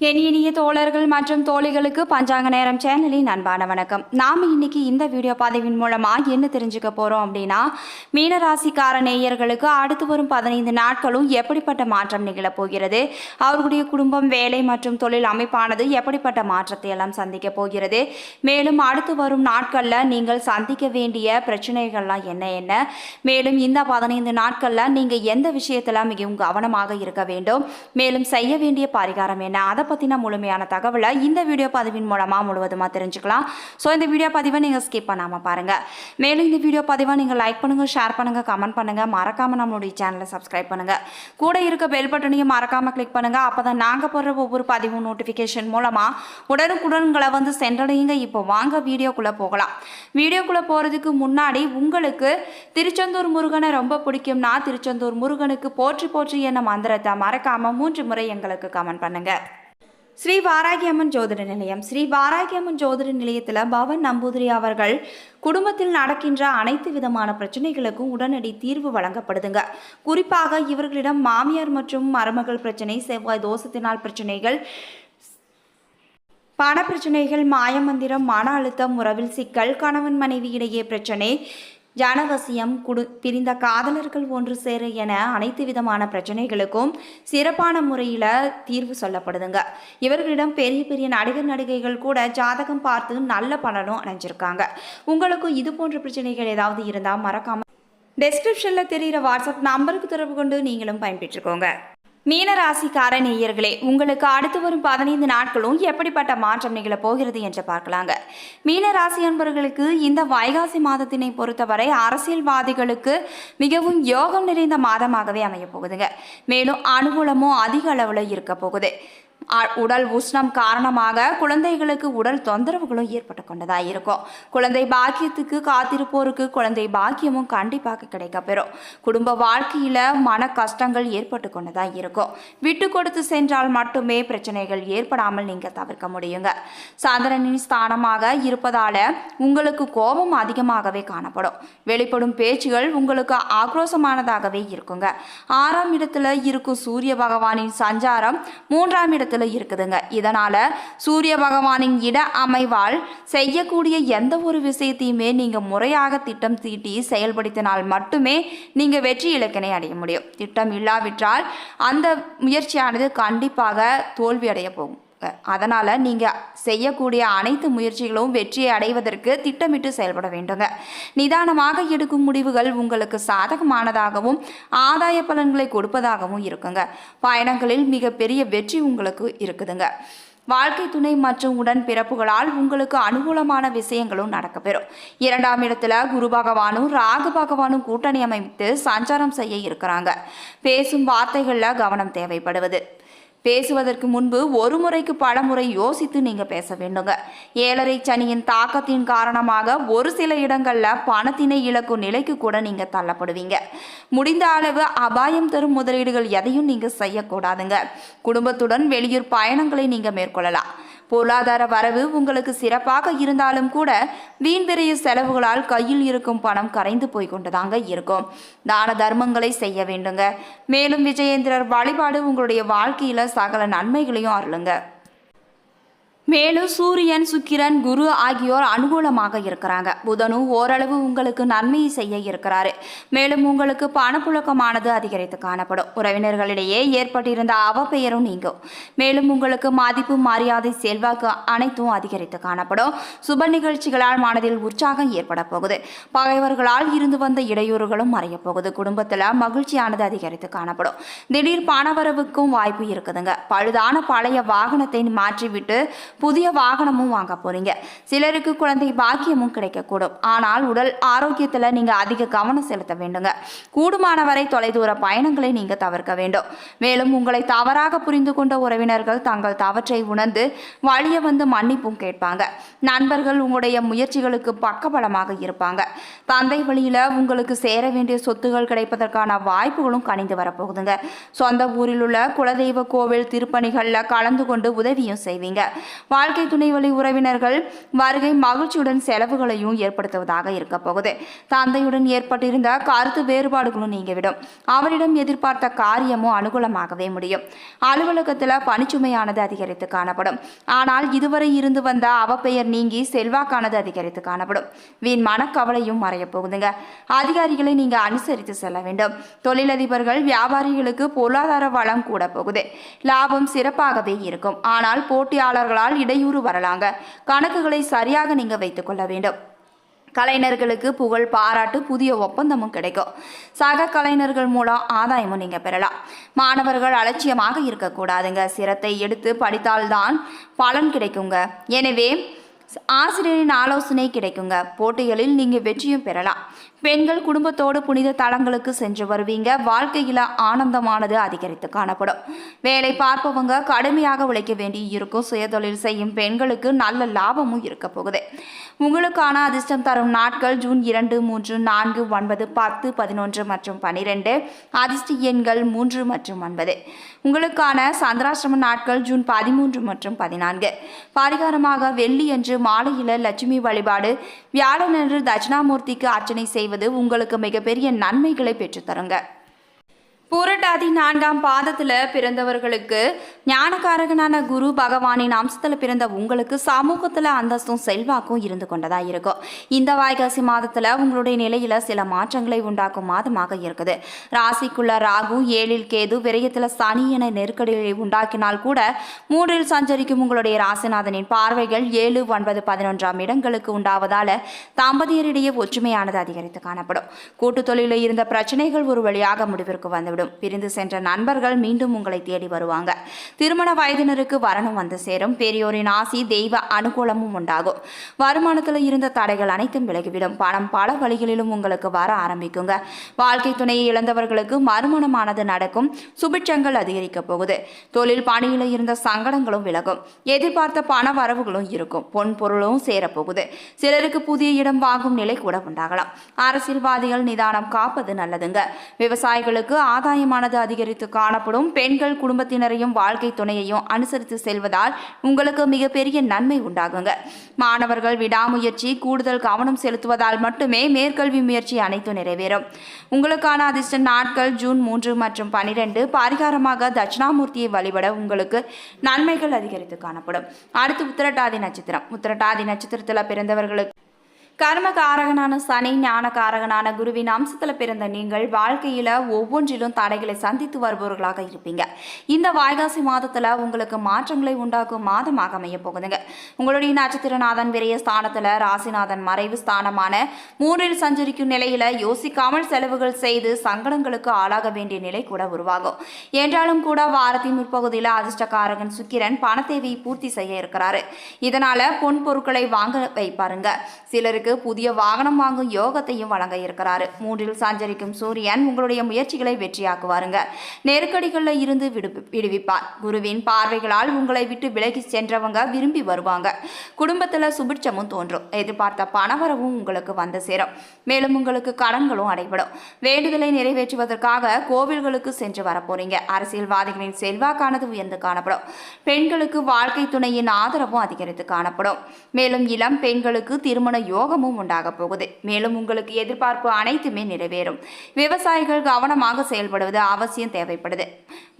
என் இனிய தோழர்கள் மற்றும் தோழிகளுக்கு பஞ்சாங்க நேரம் சேனலின் அன்பான வணக்கம். நாம் இன்னைக்கு இந்த வீடியோ பதிவின் மூலமாக என்ன தெரிஞ்சுக்க போகிறோம் அப்படின்னா, மீனராசிக்கார நேயர்களுக்கு அடுத்து வரும் 15 நாட்களும் எப்படிப்பட்ட மாற்றம் நிகழப்போகிறது, அவர்களுடைய குடும்பம், வேலை மற்றும் தொழில் அமைப்பானது எப்படிப்பட்ட மாற்றத்தை எல்லாம் சந்திக்க போகிறது, மேலும் அடுத்து வரும் நாட்களில் நீங்கள் சந்திக்க வேண்டிய பிரச்சனைகள்லாம் என்ன, மேலும் இந்த 15 நாட்களில் நீங்கள் எந்த விஷயத்தில் மிகவும் கவனமாக இருக்க வேண்டும், மேலும் செய்ய வேண்டிய பரிகாரம் என்ன, அதை பற்றின முழுமையான தகவலை இந்த வீடியோ பதிவின் மூலமாக முழுவதுமாக தெரிஞ்சுக்கலாம். ஸோ இந்த வீடியோ பதிவை நீங்கள் ஸ்கிப் பண்ணாமல் பாருங்கள். மேலும் இந்த வீடியோ பதிவை நீங்கள் லைக் பண்ணுங்கள், ஷேர் பண்ணுங்கள், கமெண்ட் பண்ணுங்கள், மறக்காமல் நம்மளுடைய சேனலை சப்ஸ்கிரைப் பண்ணுங்கள். கூட இருக்க பெல் பட்டனையும் மறக்காமல் கிளிக் பண்ணுங்கள். அப்போ தான் நாங்கள் போடுற ஒவ்வொரு பதிவும் நோட்டிஃபிகேஷன் மூலமாக உடனுக்குடன்களை வந்து சென்றடையுங்க. இப்போ வாங்க வீடியோக்குள்ளே போகலாம். வீடியோக்குள்ளே போகிறதுக்கு முன்னாடி உங்களுக்கு திருச்செந்தூர் முருகனை ரொம்ப பிடிக்கும்னா திருச்செந்தூர் முருகனுக்கு போற்றி போற்றி என்ன மந்திரத்தை மறக்காமல் 3 முறை எங்களுக்கு கமெண்ட் பண்ணுங்கள். ஸ்ரீ வாராகியம்மன் ஜோதிட நிலையம். ஸ்ரீ வாராகியம்மன் ஜோதிட நிலையத்தில் பவன் நம்பூதிரி அவர்கள் குடும்பத்தில் நடக்கின்ற அனைத்து விதமான பிரச்சனைகளுக்கும் உடனடி தீர்வு வழங்கப்படுதுங்க. குறிப்பாக இவர்களிடம் மாமியார் மற்றும் மருமகள் பிரச்சனை, செவ்வாய் தோஷத்தினால் பிரச்சனைகள், பண பிரச்சனைகள், மாயமந்திரம், மன அழுத்தம், உறவில் சிக்கல், கணவன் மனைவி இடையே பிரச்சனை, ஜனவசியம், பிரிந்த காதலர்கள் ஒன்று சேர என அனைத்து விதமான பிரச்சனைகளுக்கும் சிறப்பான முறையில் தீர்வு சொல்லப்படுதுங்க. இவர்களிடம் பெரிய பெரிய நடிகர் நடிகைகள் கூட ஜாதகம் பார்த்து நல்ல பலனும் அடைஞ்சிருக்காங்க. உங்களுக்கும் இது போன்ற பிரச்சனைகள் ஏதாவது இருந்தால் மறக்காம டெஸ்கிரிப்ஷனில் தெரிகிற வாட்ஸ்அப் நம்பருக்கு தொடர்பு கொண்டு நீங்களும் பயன்பெற்றுக்கோங்க. மீனராசிக்கார நேயர்களே, உங்களுக்கு அடுத்து வரும் 15 நாட்களும் எப்படிப்பட்ட மாற்றம் நிகழப் போகிறது என்று பார்க்கலாங்க. மீனராசி அன்பர்களுக்கு இந்த வைகாசி மாதத்தினை பொறுத்தவரை அரசியல்வாதிகளுக்கு மிகவும் யோகம் நிறைந்த மாதமாகவே அமையப் போகுதுங்க. மேலும் அனுகூலமும் அதிக அளவில் இருக்க போகுது. உடல் உஷ்ணம் காரணமாக குழந்தைகளுக்கு உடல் தொந்தரவுகளும் ஏற்பட்டு கொண்டதாக இருக்கும். குழந்தை பாக்கியத்துக்கு காத்திருப்போருக்கு குழந்தை பாக்கியமும் கண்டிப்பாக கிடைக்கப்பெறும். குடும்ப வாழ்க்கையில் மன கஷ்டங்கள் ஏற்பட்டு கொண்டதாக இருக்கும். விட்டு கொடுத்து சென்றால் மட்டுமே பிரச்சனைகள் ஏற்படாமல் நீங்கள் தவிர்க்க முடியுங்க. சந்திரனின் ஸ்தானமாக இருப்பதால உங்களுக்கு கோபம் அதிகமாகவே காணப்படும். வெளிப்படும் பேச்சுகள் உங்களுக்கு ஆக்ரோஷமானதாகவே இருக்குங்க. 6ஆம் இடத்துல இருக்கும் சூரிய பகவானின் சஞ்சாரம் 3ஆம் இடத்துல இருக்குதுங்க. இதனால சூரிய பகவானின் இட அமைவால் செய்யக்கூடிய எந்த ஒரு விஷயத்தையுமே நீங்க முறையாக திட்டம் தீட்டி செயல்படுத்தினால் மட்டுமே நீங்க வெற்றி இலக்கினை அடைய முடியும். திட்டம் இல்லாவிட்டால் அந்த முயற்சியானது கண்டிப்பாக தோல்வி அடைய போகும். அதனால் நீங்கள் செய்யக்கூடிய அனைத்து முயற்சிகளும் வெற்றியை அடைவதற்கு திட்டமிட்டு செயல்பட வேண்டுங்க. நிதானமாக எடுக்கும் முடிவுகள் உங்களுக்கு சாதகமானதாகவும் ஆதாய பலன்களை கொடுப்பதாகவும் இருக்குங்க. பயணங்களில் மிகப்பெரிய வெற்றி உங்களுக்கு இருக்குதுங்க. வாழ்க்கை துணை மற்றும் உடன் பிறப்புகளால் உங்களுக்கு அனுகூலமான விஷயங்களும் நடக்கப்பெறும். 2ஆம் இடத்துல குரு பகவானும் ராகு பகவானும் கூட்டணி அமைத்து சஞ்சாரம் செய்ய இருக்கிறாங்க. பேசும் வார்த்தைகளில் கவனம் தேவைப்படுவது. பேசுவதற்கு முன்பு ஒரு முறைக்கு பல முறை யோசித்து நீங்கள் பேச வேண்டுங்க. 7.5 சனியின் தாக்கத்தின் காரணமாக ஒரு சில இடங்களில் பணத்தினை இழக்கும் நிலைக்கு கூட நீங்கள் தள்ளப்படுவீங்க. முடிந்த அளவு அபாயம் தரும் முதலீடுகள் எதையும் நீங்கள் செய்யக்கூடாதுங்க. குடும்பத்துடன் வெளியூர் பயணங்களை நீங்கள் மேற்கொள்ளலாம். பொருளாதார வரவு உங்களுக்கு சிறப்பாக இருந்தாலும் கூட வீண் விரைய செலவுகளால் கையில் இருக்கும் பணம் கரைந்து போய் கொண்டுதாங்க இருக்கும். தான தர்மங்களை செய்ய வேண்டுங்க. மேலும் விஜயேந்திரர் வழிபாடு உங்களுடைய வாழ்க்கையில சகல நன்மைகளையும் அருளுங்க. மேலும் சூரியன், சுக்கிரன், குரு ஆகியோர் அனுகூலமாக இருக்கிறாங்க. புதனும் ஓரளவு உங்களுக்கு நன்மையை செய்ய இருக்கிறாரு. மேலும் உங்களுக்கு பணப்புழக்கமானது அதிகரித்து காணப்படும். உறவினர்களிடையே ஏற்பட்டிருந்த அவப்பெயரும் நீங்கும். மேலும் உங்களுக்கு மதிப்பு, மரியாதை, செல்வாக்கு அனைத்தும் அதிகரித்து காணப்படும். சுப நிகழ்ச்சிகளால் மனதில் உற்சாகம் ஏற்பட போகுது. பகைவர்களால் இருந்து வந்த இடையூறுகளும் மறைய போகுது. குடும்பத்தில் மகிழ்ச்சியானது அதிகரித்து காணப்படும். திடீர் பணவரவுக்கும் வாய்ப்பு இருக்குதுங்க. பழுதான பழைய வாகனத்தை மாற்றிவிட்டு புதிய வாகனமும் வாங்க போறீங்க. சிலருக்கு குழந்தை பாக்கியமும் கிடைக்கக்கூடும். ஆனால் உடல் ஆரோக்கியத்தில் நீங்கள் அதிக கவனம் செலுத்த வேண்டுங்க. கூடுமானவரை தொலைதூர பயணங்களை நீங்கள் தவிர்க்க வேண்டும். மேலும் உங்களை தவறாக புரிந்து கொண்ட உறவினர்கள் தங்கள் தவற்றை உணர்ந்து வழிய வந்து மன்னிப்பும் கேட்பாங்க. நண்பர்கள் உங்களுடைய முயற்சிகளுக்கு பக்கபலமாக இருப்பாங்க. தந்தை வழியில் உங்களுக்கு சேர வேண்டிய சொத்துகள் கிடைப்பதற்கான வாய்ப்புகளும் கணிந்து வரப்போகுதுங்க. சொந்த ஊரில் உள்ள குலதெய்வ கோவில் திருப்பணிகளில் கலந்து கொண்டு உதவியும் செய்வீங்க. வாழ்க்கை துணை வழி உறவினர்கள் வருகை மகிழ்ச்சியுடன் செலவுகளையும் ஏற்படுத்துவதாக இருக்க போகுது. தந்தையுடன் ஏற்பட்டிருந்த கருத்து வேறுபாடுகளும் நீங்கிவிடும். அவரிடம் எதிர்பார்த்த காரியமும் அனுகூலமாகவே முடியும். அலுவலகத்தில் பணிச்சுமையானது அதிகரித்து காணப்படும். ஆனால் இதுவரை இருந்து வந்த அவப்பெயர் நீங்கி செல்வாக்கானது அதிகரித்து காணப்படும். வீண் மனக்கவலையும் மறைய போகுதுங்க. அதிகாரிகளை நீங்க அனுசரித்து செல்ல வேண்டும். தொழிலதிபர்கள் வியாபாரிகளுக்கு பொருளாதார வளம் கூட போகுது. லாபம் சிறப்பாகவே இருக்கும். ஆனால் போட்டியாளர்களால் இடையூறு வரலாங்க. கணக்குகளை சரியாக நீங்க வைத்துக் கொள்ள வேண்டும். கலைஞர்களுக்கு புகழ் பாராட்டு புதிய ஒப்பந்தமும் கிடைக்கும். சக கலைஞர்கள் மூலம் ஆதாயமும் நீங்க பெறலாம். மாணவர்கள் அலட்சியமாக இருக்கக்கூடாதுங்க. சிரத்தை எடுத்து படித்தால்தான் பலன் கிடைக்குங்க. எனவே ஆசிரியரின் ஆலோசனை கிடைக்குங்க. போட்டிகளில் நீங்க வெற்றியும் பெறலாம். பெண்கள் குடும்பத்தோடு புனித தலங்களுக்கு சென்று வருவீங்க. வாழ்க்கையில ஆனந்தமானது அதிகரித்து காணப்படும். வேலை பார்ப்பவங்க கடுமையாக உழைக்க வேண்டி இருக்கும். சுயதொழில் செய்யும் பெண்களுக்கு நல்ல லாபமும் இருக்க போகுது. உங்களுக்கான அதிர்ஷ்டம் தரும் நாட்கள் ஜூன் 2, 3, 4, 9, 10, 11 மற்றும் 12. அதிர்ஷ்ட எண்கள் 3 மற்றும் 9. உங்களுக்கான சந்திராஷ்டம நாட்கள் ஜூன் 13 மற்றும் 14. பரிகாரமாக வெள்ளியன்று மாலையில லட்சுமி வழிபாடு, வியாழனன்று தட்சிணாமூர்த்திக்கு அர்ச்சனை செய்வது உங்களுக்கு மிகப்பெரிய நன்மைகளை பெற்றுத்தருங்க. புரட்டாதி 4ஆம் பாதத்தில் பிறந்தவர்களுக்கு ஞானகாரகனான குரு பகவானின் அம்சத்தில் பிறந்த உங்களுக்கு சமூகத்தில் அந்தஸ்தும் செல்வாக்கும் இருந்து கொண்டதா இருக்கும். இந்த வைகாசி மாதத்தில் உங்களுடைய நிலையில சில மாற்றங்களை உண்டாக்கும் மாதமாக இருக்குது. ராசிக்குள்ள ராகு, 7இல் கேது, விரயத்தில் சனி என நெருக்கடிகளை உண்டாக்கினால் கூட 3இல் சஞ்சரிக்கும் உங்களுடைய ராசிநாதனின் பார்வைகள் 7, 9, 11ஆம் இடங்களுக்கு உண்டாவதால தம்பதியரிடையே ஒற்றுமையானது அதிகரித்து காணப்படும். கூட்டு தொழிலில் இருந்த பிரச்சனைகள் ஒரு வழியாக முடிவிற்கு வந்துவிடும். பிரிந்து சென்ற நண்பர்கள் மீண்டும் உங்களை தேடி வருவாங்க. திருமண வயதினருக்கு வரணும் வந்து சேரும். பெரியோரின் ஆசி, தெய்வ அனுகூலமும் உண்டாகும். வருமானத்தில் இருந்த தடைகள் அனைத்தும் விலகிவிடும். பணம் பல வழிகளிலும் உங்களுக்கு வர ஆரம்பிக்குங்க. வாழ்க்கை துணையை இழந்தவர்களுக்கு மறுமணமானது நடக்கும். சுபிட்சங்கள் அதிகரிக்க போகுது. தொழில் பணியில் இருந்த சங்கடங்களும் விலகும். எதிர்பார்த்த பண வரவுகளும் இருக்கும். பொன் பொருளும் சேரப்போகுது. சிலருக்கு புதிய இடம் வாங்கும் நிலை கூட உண்டாகலாம். அரசியல்வாதிகள் நிதானம் காப்பது நல்லதுங்க. விவசாயிகளுக்கு ஆதாயமானது அதிகரித்து காணப்படும். பெண்கள் குடும்பத்தினரையும் வாழ்க்கை துணையையும் அனுசரித்து செல்வதால் உங்களுக்கு மிகப்பெரிய நன்மை உண்டாகுங்க. மாணவர்கள் விடாமுயற்சி, கூடுதல் கவனம் செலுத்துவதால் மட்டுமே மேற்கல்வி முயற்சி அனைத்தும் நிறைவேறும். உங்களுக்கான அதிர்ஷ்ட நாட்கள் ஜூன் 3 மற்றும் 12. பரிகாரமாக தட்சிணாமூர்த்தியை வழிபட உங்களுக்கு நன்மைகள் அதிகரித்து காணப்படும். அடுத்து உத்திரட்டாதி நட்சத்திரம். உத்திரட்டாதி நட்சத்திரத்தில் பிறந்தவர்களுக்கு கர்மகாரகனான சனி, ஞானகாரகனான குருவின் அம்சத்தில் பிறந்த நீங்கள் வாழ்க்கையில் ஒவ்வொன்றிலும் தடைகளை சந்தித்து வருபவர்களாக இருப்பீங்க. இந்த வைகாசி மாதத்தில் உங்களுக்கு மாற்றங்களை உண்டாக்கும் மாதமாக அமைய போகுதுங்க. உங்களுடைய நட்சத்திரநாதன் விரைய ஸ்தானத்தில், ராசிநாதன் மறைவு ஸ்தானமான 3இல் சஞ்சரிக்கும் நிலையில் யோசிக்காமல் செலவுகள் செய்து சங்கடங்களுக்கு ஆளாக வேண்டிய நிலை கூட உருவாகும். என்றாலும் கூட வாரத்தின் முற்பகுதியில் அதிர்ஷ்டகாரகன் சுக்கிரன் பணத்தேவையை பூர்த்தி செய்ய இருக்கிறாரு. இதனால பொன் பொருட்களை வாங்க வைப்பாருங்க. சிலருக்கு புதிய வாகனம் வாங்கும் யோகத்தையும் வழங்க இருக்கிறாரு. 3இல் சஞ்சரிக்கும் சூரியன் உங்களுடைய முயற்சிகளை வெற்றியாக்குவாருங்க. நெருக்கடிகளில் இருந்து விடுவிப்பார். குருவின் பார்வைகளால் உங்களை விட்டு விலகி சென்றவங்க விரும்பி வருவாங்க. குடும்பத்தில் சுபிட்சமும் தோன்றும். எதிர்பார்த்த பணவரவும் உங்களுக்கு வந்து சேரும். மேலும் உங்களுக்கு கடன்களும் அடைபடும். வேண்டுதலை நிறைவேற்றுவதற்காக கோவில்களுக்கு சென்று வரப்போறீங்க. அரசியல்வாதிகளின் செல்வாக்கானது உயர்ந்து காணப்படும். பெண்களுக்கு வாழ்க்கை துணையின் ஆதரவும் அதிகரித்து காணப்படும். மேலும் இளம் பெண்களுக்கு திருமண யோகமும் உண்டாக போகுது. மேலும் உங்களுக்கு எதிர்பார்ப்பு அனைத்துமே நிறைவேறும். விவசாயிகள் கவனமாக செயல்படுவது அவசியம் தேவைப்படுது.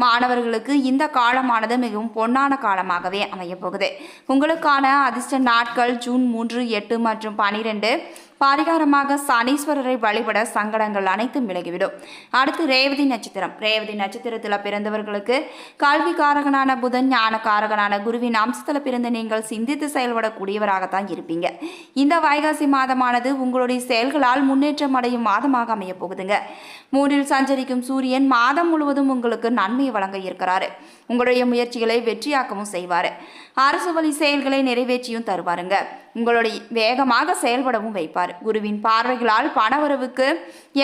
மாணவர்களுக்கு இந்த காலமானது மிகவும் பொன்னான காலமாகவே அமைய போகுது. உங்களுக்கான அதிர்ஷ்ட நாட்கள் ஜூன் 3, 8 மற்றும் 12. பரிகாரமாக சனீஸ்வரரை வழிபட சங்கடங்கள் அனைத்தும் விலகிவிடும். அடுத்து ரேவதி நட்சத்திரம். ரேவதி நட்சத்திரத்தில் பிறந்தவர்களுக்கு கல்விக்காரகனான புதன், ஞானக்காரகனான குருவின் அம்சத்தில் பிறந்த நீங்கள் சிந்தித்து செயல்படக்கூடியவராகத்தான் இருப்பீங்க. இந்த வைகாசி மாதமானது உங்களுடைய செயல்களால் முன்னேற்றம் அடையும் மாதமாக அமைய போகுதுங்க. 3இல் சஞ்சரிக்கும் சூரியன் மாதம் முழுவதும் உங்களுக்கு நன்மையை வழங்க இருக்கிறாரு. உங்களுடைய முயற்சிகளை வெற்றியாக்கவும் செய்வார். அரசு வழி செயல்களை நிறைவேற்றியும் தருவாருங்க. உங்களுடைய வேகமாக செயல்படவும் வைப்பார். குருவின் பார்வைகளால் பணவரவுக்கு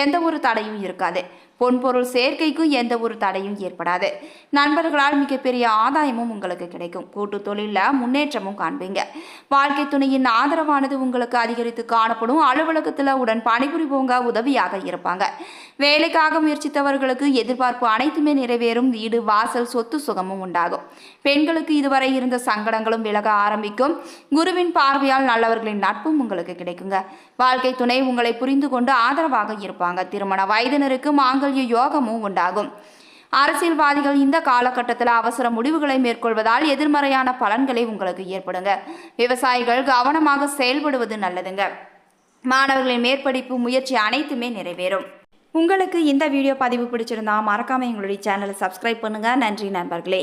எந்த ஒரு தடையும் இருக்காது. பொன்பொருள் சேர்க்கைக்கும் எந்த ஒரு தடையும் ஏற்படாது. நண்பர்களால் மிகப்பெரிய ஆதாயமும் உங்களுக்கு கிடைக்கும். கூட்டு தொழிலில் முன்னேற்றமும் காண்பீங்க. வாழ்க்கை துணையின் ஆதரவானது உங்களுக்கு அதிகரித்து காணப்படும். அலுவலகத்தில் உடன் பணிபுரிபவங்க உதவியாக இருப்பாங்க. வேலைக்காக முயற்சித்தவர்களுக்கு எதிர்பார்ப்பு அனைத்துமே நிறைவேறும். வீடு வாசல் சொத்து சுகமும் உண்டாகும். பெண்களுக்கு இதுவரை இருந்த சங்கடங்களும் விலக ஆரம்பிக்கும். குருவின் பார்வையால் நல்லவர்களின் நட்பும் உங்களுக்கு கிடைக்குங்க. வாழ்க்கை துணை உங்களை புரிந்து கொண்டு ஆதரவாக இருப்பாங்க. திருமண வயதினருக்கு மாங்கல்ய யோகமும் உண்டாகும். அரசியல்வாதிகள் இந்த காலகட்டத்தில் அவசர முடிவுகளை மேற்கொள்வதால் எதிர்மறையான பலன்களை உங்களுக்கு ஏற்படுங்க. விவசாயிகள் கவனமாக செயல்படுவது நல்லதுங்க. மாணவர்களின் மேற்படிப்பு முயற்சி அனைத்துமே நிறைவேறும். உங்களுக்கு இந்த வீடியோ பதிவு பிடிச்சிருந்தா மறக்காம எங்களுடைய சேனலை சப்ஸ்கிரைப் பண்ணுங்க. நன்றி நண்பர்களே.